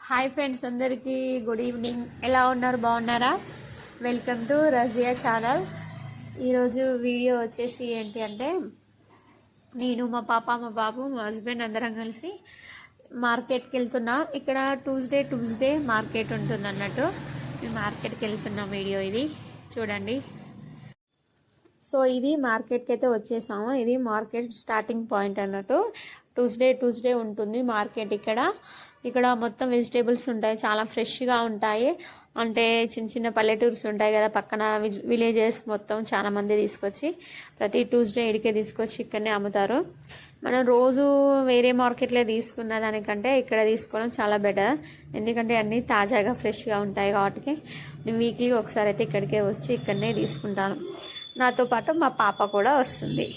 Hi friends, అందరికీ good evening. ఎలా ఉన్నారు? బాగున్నారా? Welcome to Razia channel. ఈరోజు వీడియో వచ్చేసి ఏంటి అంటే, నేను మా పాప, మా బాబు, మా హస్బెండ్ అందరం కలిసి మార్కెట్కి వెళ్తున్నాం. ఇక్కడ ట్యూస్డే మార్కెట్ ఉంటుంది అన్నట్టు. మేము మార్కెట్కి వెళ్తున్నాం. వీడియో ఇది చూడండి. సో ఇది మార్కెట్కి అయితే వచ్చేసాము. ఇది మార్కెట్ స్టార్టింగ్ పాయింట్ అన్నట్టు. ట్యూస్డే ఉంటుంది మార్కెట్. ఇక్కడ మొత్తం వెజిటేబుల్స్ ఉంటాయి, చాలా ఫ్రెష్గా ఉంటాయి. అంటే చిన్న చిన్న పల్లెటూర్స్ ఉంటాయి కదా, పక్కన విలేజెస్ మొత్తం చాలా మంది తీసుకొచ్చి ప్రతి ట్యూస్డే ఇడికే తీసుకొచ్చి ఇక్కడనే అమ్ముతారు. మనం రోజు వేరే మార్కెట్లో తీసుకున్న దానికంటే ఇక్కడ తీసుకోవడం చాలా బెటర్. ఎందుకంటే అన్నీ తాజాగా ఫ్రెష్గా ఉంటాయి కాబట్టి నేను వీక్లీ ఒకసారి అయితే ఇక్కడికే వచ్చి ఇక్కడనే తీసుకుంటాను. నాతో పాటు మా పాప కూడా వస్తుంది.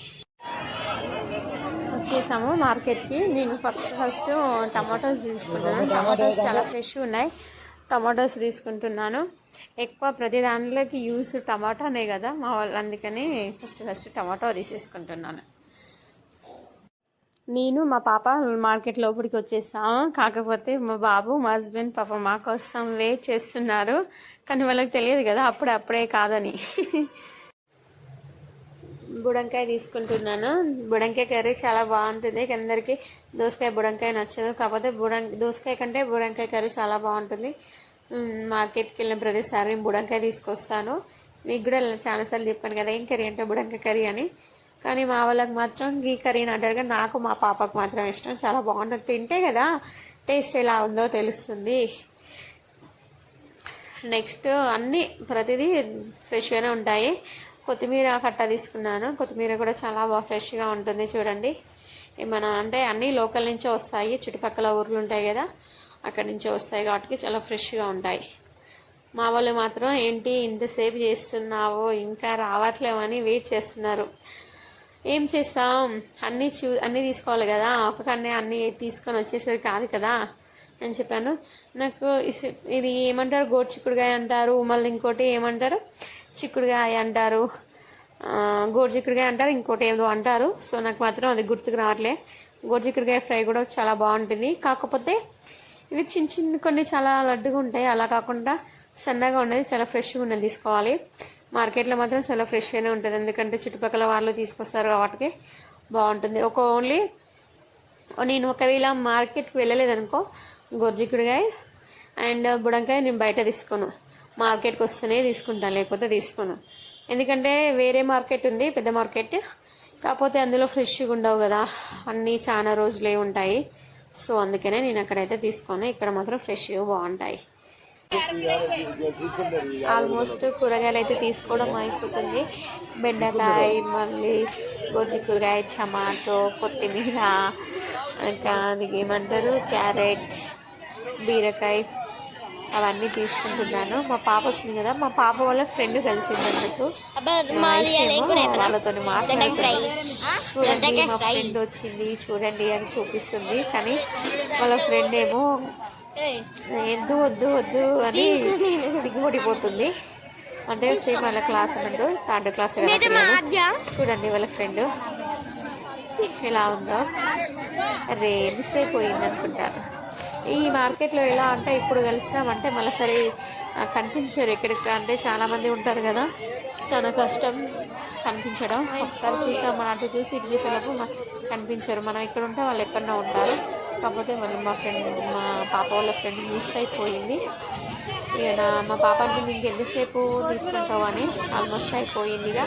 వచ్చేసాము మార్కెట్కి. నేను ఫస్ట్ టమాటోస్ తీసుకుంటున్నాను. టమాటోస్ చాలా ఫ్రెష్ ఉన్నాయి. టమాటోస్ తీసుకుంటున్నాను. ఎక్కువ ప్రతి దానిలోకి యూస్ టమాటానే కదా మా వాళ్ళు, అందుకని ఫస్ట్ టమాటో తీసేసుకుంటున్నాను. నేను మా పాప మార్కెట్ లోపలికి వచ్చేసాము. కాకపోతే మా బాబు, మా హస్బెండ్ పాప మా కోసం వెయిట్ చేస్తున్నారు. కానీ వాళ్ళకి తెలియదు కదా అప్పుడే కాదని. బుడంకాయ తీసుకుంటున్నాను. బుడంకాయ కర్రీ చాలా బాగుంటుంది. అందరికీ దోసకాయ బుడంకాయ నచ్చదు, కాకపోతే దోసకాయ కంటే బుడంకాయ కర్రీ చాలా బాగుంటుంది. మార్కెట్కి వెళ్ళిన ప్రతిసారి బుడంకాయ తీసుకొస్తాను. మీకు కూడా చాలాసార్లు చెప్పాను కదా ఏం కర్రీ అంటే బుడంకాయ కర్రీ అని. కానీ మా వాళ్ళకి మాత్రం ఈ కర్రీని అంటారు, కానీ నాకు మా పాపకు మాత్రం ఇష్టం. చాలా బాగుంటుంది. తింటే కదా టేస్ట్ ఎలా ఉందో తెలుస్తుంది. నెక్స్ట్ అన్నీ ప్రతిదీ ఫ్రెష్గానే ఉంటాయి. కొత్తిమీర కట్ట తీసుకున్నాను. కొత్తిమీర కూడా చాలా బాగా ఫ్రెష్గా ఉంటుంది. చూడండి, ఏమన్నా అంటే అన్నీ లోకల్ నుంచే వస్తాయి. చుట్టుపక్కల ఊర్లు ఉంటాయి కదా, అక్కడి నుంచే వస్తాయి కాబట్టి చాలా ఫ్రెష్గా ఉంటాయి. మా వాళ్ళు మాత్రం ఏంటి ఇంతసేపు చేస్తున్నావో ఇంకా రావట్లేమని వెయిట్ చేస్తున్నారు. ఏం చేస్తాం, అన్నీ తీసుకోవాలి కదా, ఒకకన్నే అన్నీ తీసుకొని వచ్చేసేది కాదు కదా అని చెప్పాను. నాకు ఇది ఏమంటారు, గోరుచిక్కుడుకాయ అంటారు, మళ్ళీ ఇంకోటి ఏమంటారు చిక్కుడుకాయ అంటారు, గోరుచిక్కుడుకాయ అంటారు, ఇంకోటి ఏదో అంటారు. సో నాకు మాత్రం అది గుర్తుకు రావట్లే. గోరుచిక్కుడుకాయ ఫ్రై కూడా చాలా బాగుంటుంది. కాకపోతే ఇవి చిన్న కొన్ని చాలా లడ్డుగా ఉంటాయి. అలా కాకుండా సన్నగా ఉన్నది చాలా ఫ్రెష్గా ఉన్నది తీసుకోవాలి. మార్కెట్లో మాత్రం చాలా ఫ్రెష్గానే ఉంటుంది, ఎందుకంటే చుట్టుపక్కల వాళ్ళు తీసుకొస్తారు కాబట్టి బాగుంటుంది. ఓన్లీ నేను ఒకవేళ మార్కెట్కి వెళ్ళలేదనుకో, గోరుచిక్కుడుకాయ అండ్ బుడంకాయ నేను బయట తీసుకోను, మార్కెట్కి వస్తేనే తీసుకుంటాను, లేకపోతే తీసుకోను. ఎందుకంటే వేరే మార్కెట్ ఉంది, పెద్ద మార్కెట్, కాకపోతే అందులో ఫ్రెష్గా ఉండవు కదా, అన్నీ చాలా రోజులే ఉంటాయి. సో అందుకనే నేను అక్కడైతే తీసుకోను. ఇక్కడ మాత్రం ఫ్రెష్గా బాగుంటాయి. ఆల్మోస్ట్ కూరగాయలు అయితే తీసుకోవడం అయిపోతుంది. బెండకాయ, మళ్ళీ గోరుచిక్కుడుకాయ, టమాటో, కొత్తిమీర, ఇంకా అది ఏమంటారు క్యారెట్, బీరకాయ, అవన్నీ తీసుకుంటున్నాను. మా పాప వచ్చింది కదా, మా పాప వాళ్ళ ఫ్రెండ్ కలిసింది అన్నట్టు. వాళ్ళతో మాట్లాడుతుంది. చూడండి మా ఫ్రెండ్ వచ్చింది చూడండి అని చూపిస్తుంది. కానీ వాళ్ళ ఫ్రెండ్ ఏమో వద్దు అని సిగ్గుపడిపోతుంది. అంటే సేమ్ వాళ్ళ క్లాస్ అన్నట్టు, థర్డ్ క్లాస్. చూడండి వాళ్ళ ఫ్రెండ్ ఎలా ఉందో. అరే మిస్ అయిపోయింది అనుకుంటాను. ఈ మార్కెట్లో ఎలా అంటే ఇప్పుడు కలిసినామంటే మళ్ళీ సరే కనిపించారు. ఎక్కడికి అంటే చాలామంది ఉంటారు కదా, చాలా కష్టం కనిపించడం. ఒకసారి చూసాం, మన అటు చూసి ఇటు చూసేటప్పుడు కనిపించారు. మనం ఇక్కడ ఉంటే వాళ్ళు ఎక్కడన్నా ఉంటారు. కాకపోతే మళ్ళీ మా పాప వాళ్ళ ఫ్రెండ్ మిస్ అయిపోయింది. ఇక మా పాప అంటే నీకు ఎంతసేపు తీసుకుంటావు అని ఆల్మోస్ట్ అయిపోయింది. ఇక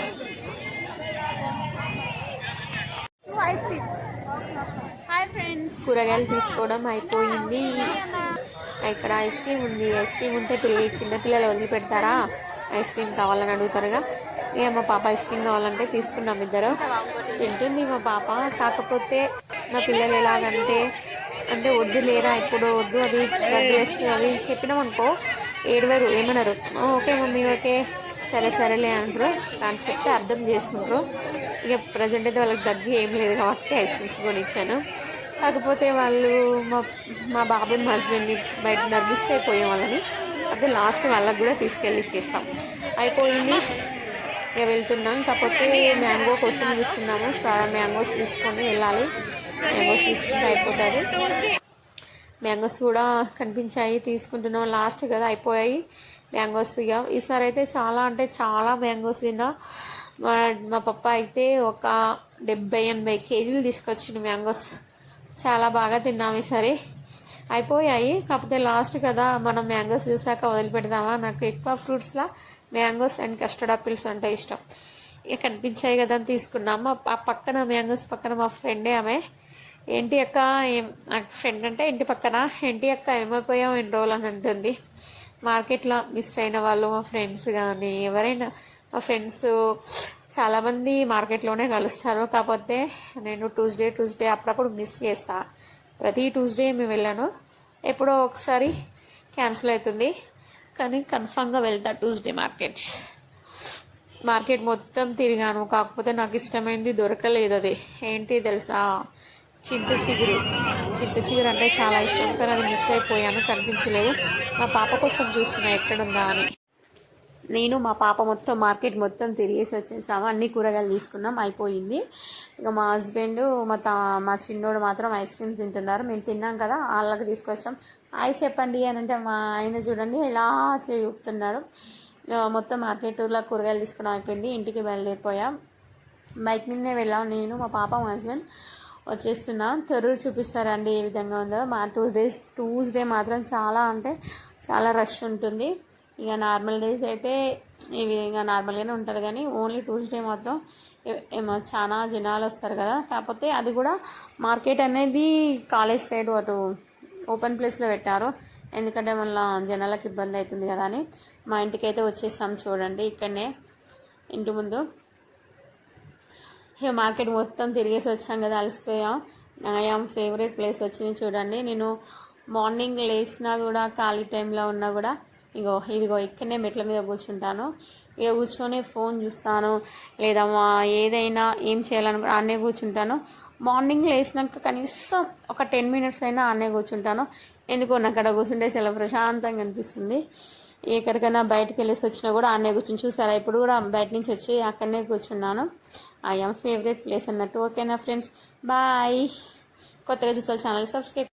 కూరగాయలు తీసుకోవడం అయిపోయింది. ఇక్కడ ఐస్ క్రీమ్ ఉంది. ఐస్ క్రీమ్ ఉంటే చిన్నపిల్లలు వదిలిపెడతారా, ఐస్ క్రీమ్ కావాలని అడుగుతారుగా. ఇక మా పాప ఐస్ క్రీమ్ కావాలంటే తీసుకున్నాం. ఇద్దరు తింటుంది మా పాప. కాకపోతే మా పిల్లలు ఎలాగంటే వద్దు లేరా ఇప్పుడు వద్దు, అది దగ్గర వేస్తుంది, అది చెప్పినాం అనుకో ఏడవరు, ఏమన్నారు, ఓకే మమ్మీ ఓకే సరేలే అంటారు. కానీ చెప్తే అర్థం చేసుకుంటారు. ఇక ప్రజెంట్ అయితే వాళ్ళకి దగ్గర ఏం లేదు కాబట్టి ఐస్ క్రీమ్స్ కూడా ఇచ్చాను. కాకపోతే వాళ్ళు మా బాబుని, మా హస్బెండ్ని బయట నర్విస్ అయిపోయాం వాళ్ళని. అదే లాస్ట్ వాళ్ళకి కూడా తీసుకెళ్ళి ఇచ్చేస్తాం. అయిపోయింది, ఇక వెళ్తున్నాం. కాకపోతే మ్యాంగో కోసం చూస్తున్నాము. మ్యాంగోస్ తీసుకొని వెళ్ళాలి. మ్యాంగోస్ తీసుకుంటే అయిపోతుంది. మ్యాంగోస్ కూడా కనిపించాయి, తీసుకుంటున్నాం. లాస్ట్ కదా అయిపోయాయి మ్యాంగోస్. ఇక ఈసారి అయితే చాలా అంటే చాలా మ్యాంగోస్ తిన్నా. మా మా పప్ప అయితే ఒక 70-80 కేజీలు తీసుకొచ్చిండు మ్యాంగోస్. చాలా బాగా తిన్నాం ఈసారి. అయిపోయాయి, కాకపోతే లాస్ట్ కదా మనం మ్యాంగోస్ చూసాక వదిలిపెడదామా. నాకు ఎక్కువ ఫ్రూట్స్లో మ్యాంగోస్ అండ్ కస్టర్డ్ ఆపిల్స్ అంటే ఇష్టం. ఇక కనిపించాయి కదా అని తీసుకున్నాము. ఆ పక్కన మ్యాంగోస్ పక్కన మా ఫ్రెండే ఆమె, ఏంటి అక్క నాకు ఫ్రెండ్ అంటే ఇంటి పక్కన, ఏంటి అక్క ఏమైపోయావు ఎన్ని రోజులు అని అంటుంది. మార్కెట్లో మిస్ అయిన వాళ్ళు మా ఫ్రెండ్స్ కానీ ఎవరైనా, మా ఫ్రెండ్స్ చాలామంది మార్కెట్లోనే కలుస్తారు. కాకపోతే నేను ట్యూస్డే అప్పుడప్పుడు మిస్ చేస్తా. ప్రతి ట్యూస్డే మేము వెళ్ళాను, ఎప్పుడో ఒకసారి క్యాన్సిల్ అవుతుంది, కానీ కన్ఫామ్గా వెళ్తా ట్యూస్డే మార్కెట్ మొత్తం తిరిగాను. కాకపోతే నాకు ఇష్టమైంది దొరకలేదు. అది ఏంటి తెలుసా, చింత చిగురు అంటే చాలా ఇష్టం, కానీ అది మిస్ అయిపోయాను, కనిపించలేదు. మా పాప కోసం చూస్తున్నా ఎక్కడుందా అని. నేను మా పాప మొత్తం మార్కెట్ మొత్తం తిరిగేసి వచ్చేసాము. అన్ని కూరగాయలు తీసుకున్నాం, అయిపోయింది. ఇక మా హస్బెండ్ మా చిన్నోడు మాత్రం ఐస్ క్రీమ్ తింటున్నారు. మేము తిన్నాం కదా, వాళ్ళకి తీసుకొచ్చాం. చెప్పండి అని అంటే మా ఆయన చూడండి ఎలా చూపుతున్నారు. మొత్తం మార్కెట్లో కూరగాయలు తీసుకుని అయిపోయింది, ఇంటికి బయలుదేరిపోయాం. బైక్ మీదనే వెళ్ళాం, నేను మా పాప మా హస్బెండ్ వచ్చేస్తున్నా. తొర్రూరు చూపిస్తారండి ఏ విధంగా ఉందో. మా ట్యూస్డే మాత్రం చాలా అంటే చాలా రష్ ఉంటుంది. ఇక నార్మల్ డేస్ అయితే ఈ విధంగా నార్మల్గానే ఉంటుంది, కానీ ఓన్లీ ట్యూస్డే మాత్రం చాలా జనాలు వస్తారు కదా. కాకపోతే అది కూడా మార్కెట్ అనేది కాలేజ్ సైడ్ అటు ఓపెన్ ప్లేస్లో పెట్టారు, ఎందుకంటే మళ్ళీ జనాలకు ఇబ్బంది అవుతుంది కదా అని. మా ఇంటికి అయితే వచ్చేసాం చూడండి, ఇక్కడనే ఇంటి ముందు. ఇక మార్కెట్ మొత్తం తిరిగేసి వచ్చాం కదా, అలసిపోయాం. ఫేవరెట్ ప్లేస్ వచ్చింది చూడండి. నేను మార్నింగ్ లేచినా కూడా ఖాళీ టైంలో ఉన్నా కూడా ఇదిగో ఇక్కడనే మెట్ల మీద కూర్చుంటాను. ఇక కూర్చొని ఫోన్ చూస్తాను, లేదా ఏదైనా ఏం చేయాలని ఆడనే కూర్చుంటాను. మార్నింగ్ లేచినాక కనీసం ఒక 10 minutes అయినా ఆడనే కూర్చుంటాను. ఎందుకో నాకు అక్కడ కూర్చుంటే చాలా ప్రశాంతంగా అనిపిస్తుంది. ఎక్కడికైనా బయటకు వెళ్ళేసి వచ్చినా కూడా ఆడనే కూర్చొని చూస్తారా, ఇప్పుడు కూడా బయట నుంచి వచ్చి అక్కడనే కూర్చున్నాను. ఫేవరెట్ ప్లేస్ అన్నట్టు. ఓకేనా ఫ్రెండ్స్, బాయ్. కొత్తగా చూసారు ఛానల్ సబ్స్క్రైబ్.